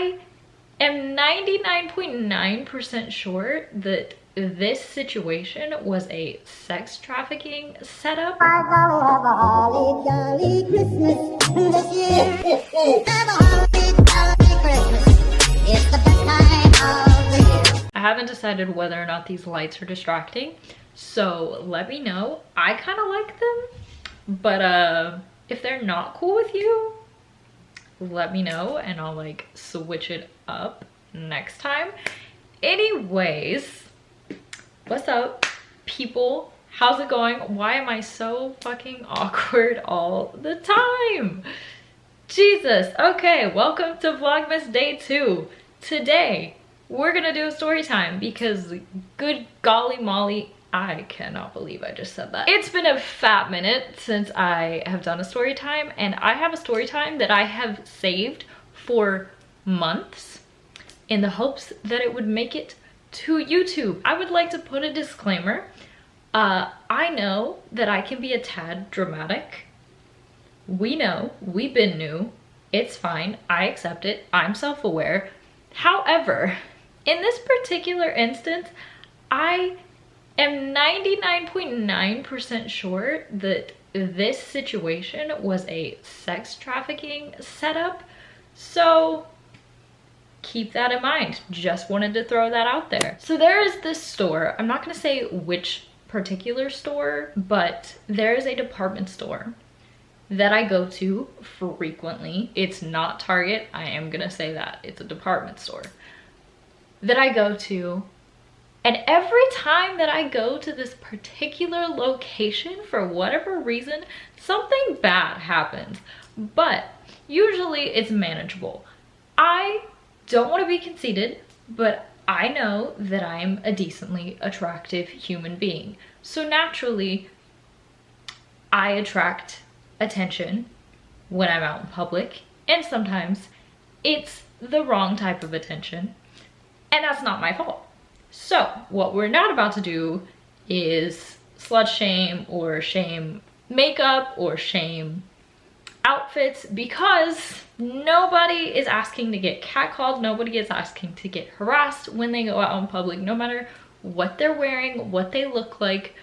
I am 99.9% sure that this situation was a sex trafficking setup. We're gonna have a holly jolly Christmas this year. Have a holly jolly Christmas. It's the best time of the year. I haven't decided whether or not these lights are distracting, so let me know. I kind of like them, but if they're not cool with you, let me know and I'll like switch it up next time. Anyways, what's up, people? How's it going? Why am I so fucking awkward all the time? Jesus. Okay, welcome to Vlogmas Day 2. Today, we're gonna do a story time because good golly molly, I cannot believe I just said that. It's been a fat minute since I have done a story time, and I have a story time that I have saved for months in the hopes that it would make it to YouTube. I would like to put a disclaimer. I know that I can be a tad dramatic. We know, we've been new. It's fine, I accept it, I'm self-aware. However, in this particular instance, I am 99.9% sure that this situation was a sex trafficking setup. So keep that in mind. Just wanted to throw that out there. So there is this store. I'm not gonna say which particular store, but there is a department store that I go to frequently. It's not Target, I am gonna say that. It's a department store that I go to. And every time that I go to this particular location, for whatever reason, something bad happens. But usually it's manageable. I don't want to be conceited, but I know that I'm a decently attractive human being. So naturally, I attract attention when I'm out in public, and sometimes it's the wrong type of attention, and that's not my fault. So what we're not about to do is slut shame or shame makeup or shame outfits, because nobody is asking to get catcalled, nobody is asking to get harassed when they go out in public, no matter what they're wearing, what they look like,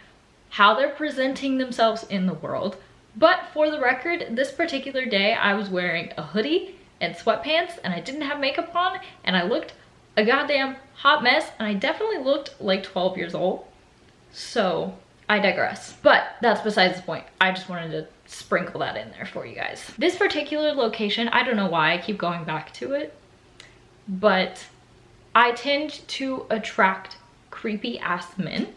how they're presenting themselves in the world. But for the record, this particular day I was wearing a hoodie and sweatpants and I didn't have makeup on, and I looked a goddamn hot mess, and I definitely looked like 12 years old. So I digress, but that's besides the point. I just wanted to sprinkle that in there for you guys. This particular location, I don't know why I keep going back to it, but I tend to attract creepy ass men,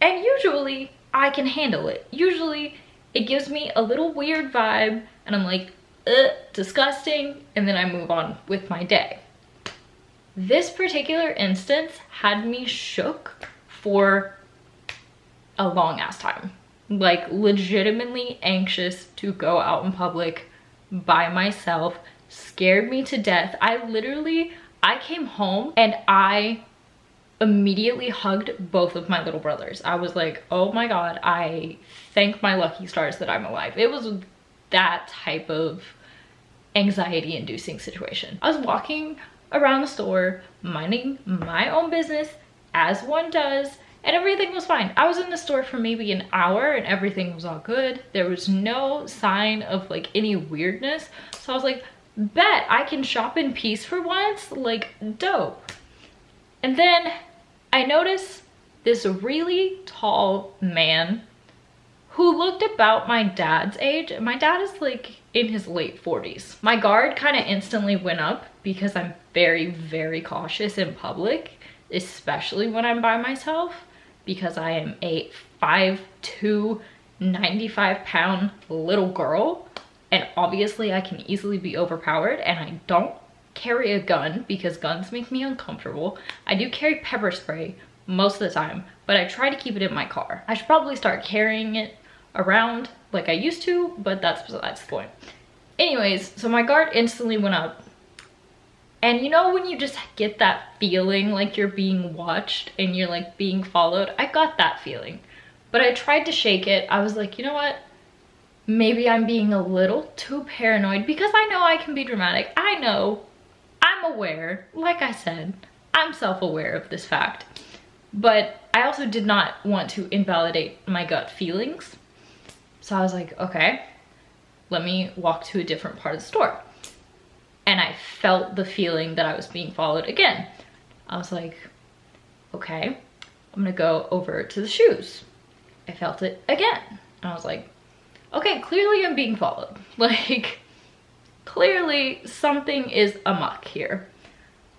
and usually I can handle it. Usually it gives me a little weird vibe and I'm like, disgusting, and then I move on with my day. This particular instance had me shook for a long ass time. Like legitimately anxious to go out in public by myself, scared me to death. I came home and I immediately hugged both of my little brothers. I was like, oh my God, I thank my lucky stars that I'm alive. It was that type of anxiety inducing situation. I was walking around the store, minding my own business as one does, and everything was fine. I was in the store for maybe an hour and everything was all good. There was no sign of like any weirdness. So I was like, bet I can shop in peace for once, like dope. And then I noticed this really tall man who looked about my dad's age. My dad is like in his late 40s. My guard kind of instantly went up because I'm very, very cautious in public, especially when I'm by myself, because I am a 5'2", 95-pound little girl, and obviously I can easily be overpowered, and I don't carry a gun because guns make me uncomfortable. I do carry pepper spray most of the time, but I try to keep it in my car. I should probably start carrying it around like I used to, but that's besides the point. Anyways, so my guard instantly went up, and you know when you just get that feeling like you're being watched and you're like being followed? I got that feeling, but I tried to shake it. I was like, you know what? Maybe I'm being a little too paranoid, because I know I can be dramatic. I know I'm I'm aware, like I said, I'm self-aware of this fact, but I also did not want to invalidate my gut feelings. So I was like, okay, let me walk to a different part of the store. And I felt the feeling that I was being followed again. I was like, okay, I'm gonna go over to the shoes. I felt it again. And I was like, okay, clearly I'm being followed. Like, clearly something is amok here.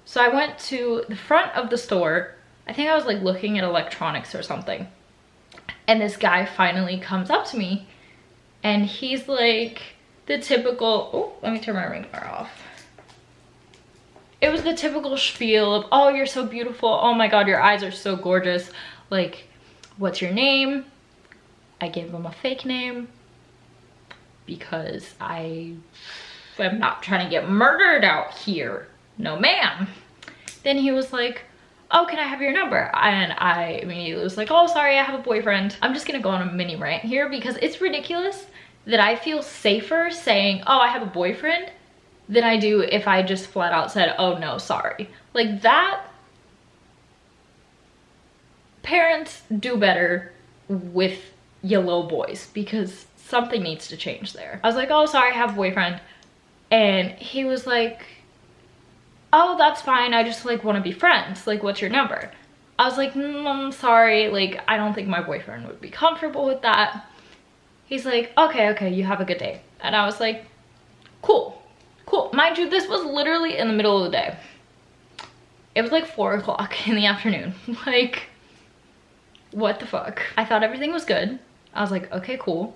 So I went to the front of the store. I think I was like looking at electronics or something. And this guy finally comes up to me and he's like the typical, oh, let me turn my ring bar off. It was the typical spiel of, oh, you're so beautiful. Oh my God, your eyes are so gorgeous. Like, what's your name? I gave him a fake name because I'm not trying to get murdered out here. No, ma'am. Then he was like, oh, can I have your number? And I immediately was like, oh, sorry, I have a boyfriend. I'm just gonna go on a mini rant here because it's ridiculous that I feel safer saying, oh, I have a boyfriend than I do if I just flat out said, oh no, sorry. Like that, parents do better with your little boys because something needs to change there. I was like, oh, sorry, I have a boyfriend. And he was like, oh, that's fine. I just like want to be friends. Like, what's your number? I was like, I'm sorry. Like, I don't think my boyfriend would be comfortable with that. He's like, okay, you have a good day. And I was like, cool. Mind you, this was literally in the middle of the day. It was like 4 o'clock in the afternoon. Like, what the fuck? I thought everything was good. I was like, okay, cool.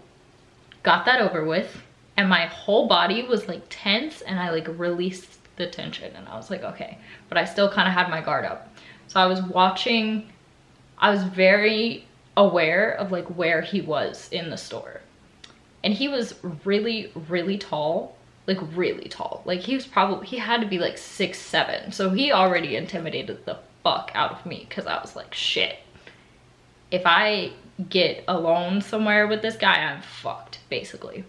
Got that over with. And my whole body was like tense and I like released the tension and I was like, okay. But I still kind of had my guard up. So I was watching, I was very aware of like where he was in the store. And he was really, really tall. Like really tall. Like he had to be like 6'7". So he already intimidated the fuck out of me because I was like, shit. If I get alone somewhere with this guy, I'm fucked, basically.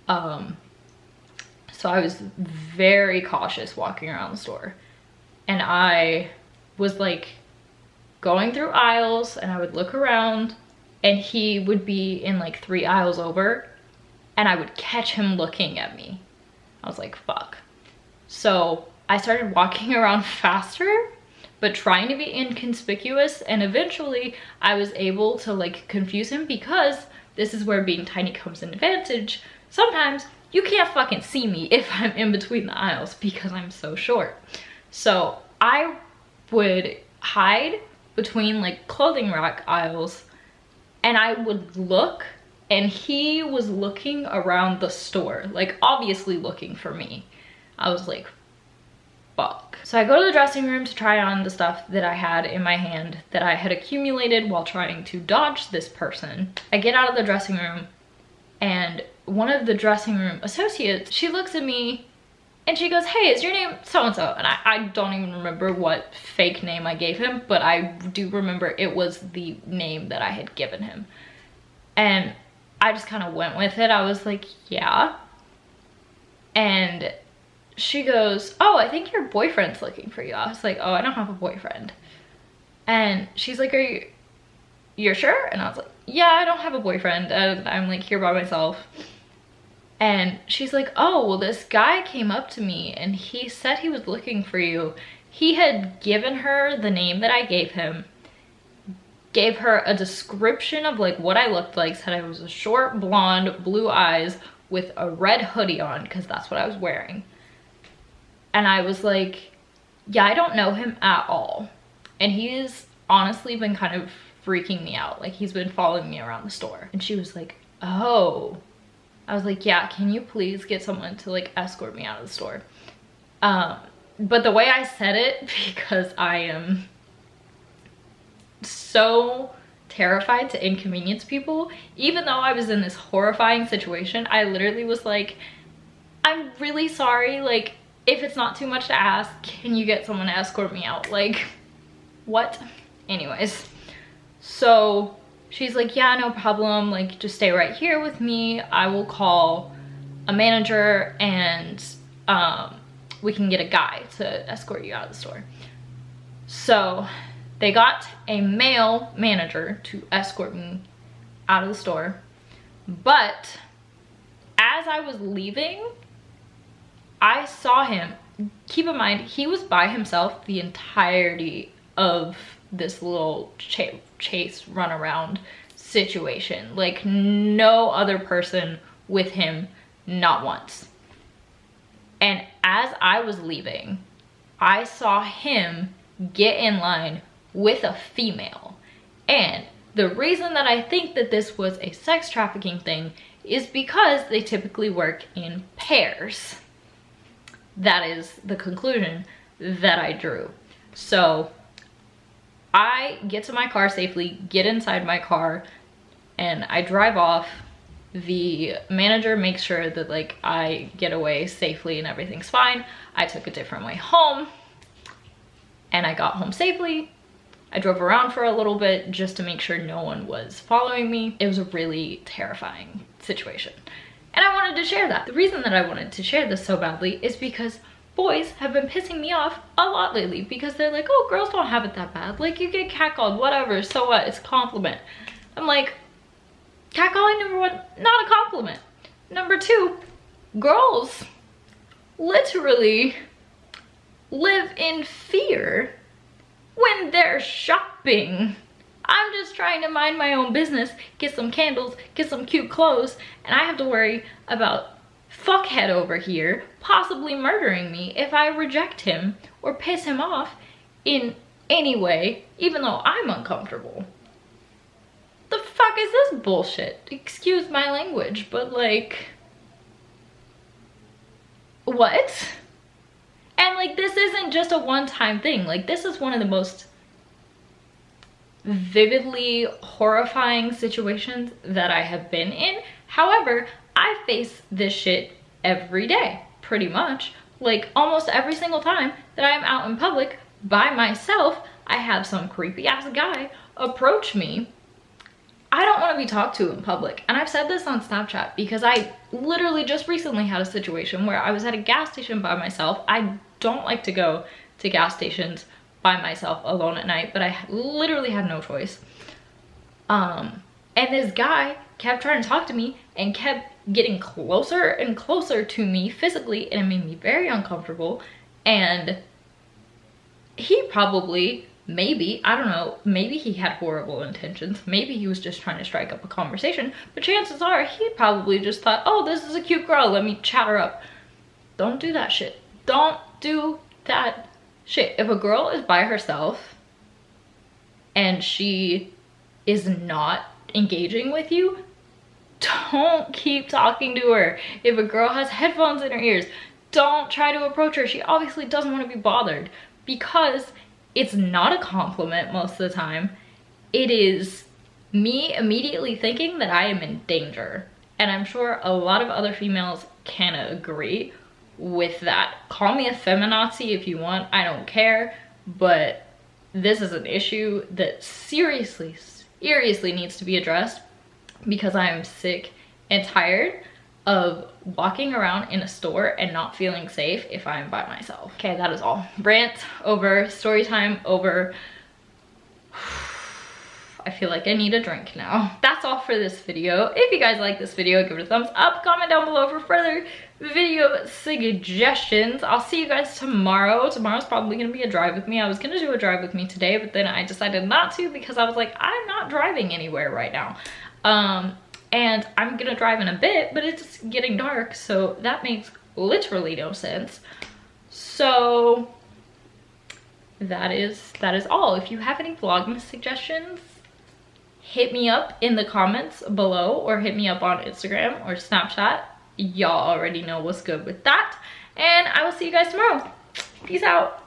So I was very cautious walking around the store. And I was like going through aisles and I would look around and he would be in like 3 aisles over and I would catch him looking at me. I was like, fuck. So I started walking around faster, but trying to be inconspicuous. And eventually I was able to like confuse him because this is where being tiny comes in advantage. Sometimes you can't fucking see me if I'm in between the aisles because I'm so short. So I would hide between like clothing rack aisles and I would look and he was looking around the store, like obviously looking for me. I was like, fuck. So I go to the dressing room to try on the stuff that I had in my hand that I had accumulated while trying to dodge this person. I get out of the dressing room and one of the dressing room associates, she looks at me and she goes, hey, is your name so-and-so? And I don't even remember what fake name I gave him, but I do remember it was the name that I had given him. And I just kind of went with it. I was like, yeah. And she goes, oh, I think your boyfriend's looking for you. I was like, oh, I don't have a boyfriend. And she's like, you're sure? And I was like, yeah, I don't have a boyfriend. And I'm like here by myself. And she's like, oh, well, this guy came up to me and he said he was looking for you. He had given her the name that I gave him, gave her a description of like what I looked like, said I was a short blonde, blue eyes with a red hoodie on because that's what I was wearing. And I was like, yeah, I don't know him at all. And he's honestly been kind of freaking me out. Like he's been following me around the store. And she was like, oh. I was like, yeah, can you please get someone to like escort me out of the store? But the way I said it, because I am so terrified to inconvenience people, even though I was in this horrifying situation, I literally was like, I'm really sorry, like if it's not too much to ask, can you get someone to escort me out? Like, what? Anyways, so she's like, yeah, no problem, like just stay right here with me. I will call a manager and we can get a guy to escort you out of the store. So they got a male manager to escort me out of the store. But as I was leaving, I saw him. Keep in mind, he was by himself the entirety of this little chase run around situation. Like, no other person with him, not once. And as I was leaving, I saw him get in line with a female. And the reason that I think that this was a sex trafficking thing is because they typically work in pairs. That is the conclusion that I drew. So I get to my car safely, get inside my car, and I drive off. The manager makes sure that like I get away safely and everything's fine. I took a different way home and I got home safely. I drove around for a little bit just to make sure no one was following me. It was a really terrifying situation. And I wanted to share that. The reason that I wanted to share this so badly is because boys have been pissing me off a lot lately, because they're like, oh, girls don't have it that bad. Like, you get catcalled, whatever, so what? It's a compliment. I'm like, catcalling, number one, not a compliment. Number two, girls literally live in fear when they're shopping. I'm just trying to mind my own business, get some candles, get some cute clothes, and I have to worry about fuckhead over here possibly murdering me if I reject him or piss him off in any way, even though I'm uncomfortable. The fuck is this bullshit? Excuse my language, but like, what? And like, this isn't just a one-time thing. Like, this is one of the most vividly horrifying situations that I have been in. However, I face this shit every day, pretty much. Like, almost every single time that I'm out in public by myself, I have some creepy ass guy approach me. I don't want to be talked to in public. And I've said this on Snapchat because I literally just recently had a situation where I was at a gas station by myself. I don't like to go to gas stations by myself alone at night, but I literally had no choice. And this guy kept trying to talk to me and kept getting closer and closer to me physically, and it made me very uncomfortable. And he probably, maybe, I don't know, maybe he had horrible intentions. Maybe he was just trying to strike up a conversation, but chances are he probably just thought, oh, this is a cute girl, let me chat her up. Don't do that shit. Don't do that shit. If a girl is by herself and she is not engaging with you, don't keep talking to her. If a girl has headphones in her ears, don't try to approach her. She obviously doesn't want to be bothered, because it's not a compliment most of the time. It is me immediately thinking that I am in danger. And I'm sure a lot of other females can agree with that. Call me a feminazi if you want, I don't care, but this is an issue that seriously needs to be addressed, because I am sick and tired of walking around in a store and not feeling safe if I'm by myself. Okay, that is all. Rant over, story time over. I feel like I need a drink now. That's all for this video. If you guys like this video, give it a thumbs up, comment down below for further video suggestions. I'll see you guys tomorrow. Tomorrow's probably gonna be a drive with me. I was gonna do a drive with me today, but then I decided not to, because I was like, I'm not driving anywhere right now. And I'm gonna drive in a bit, but it's getting dark, so that makes literally no sense. So that is all. If you have any vlogmas suggestions, hit me up in the comments below, or hit me up on Instagram or Snapchat. Y'all already know what's good with that. And I will see you guys tomorrow. Peace out.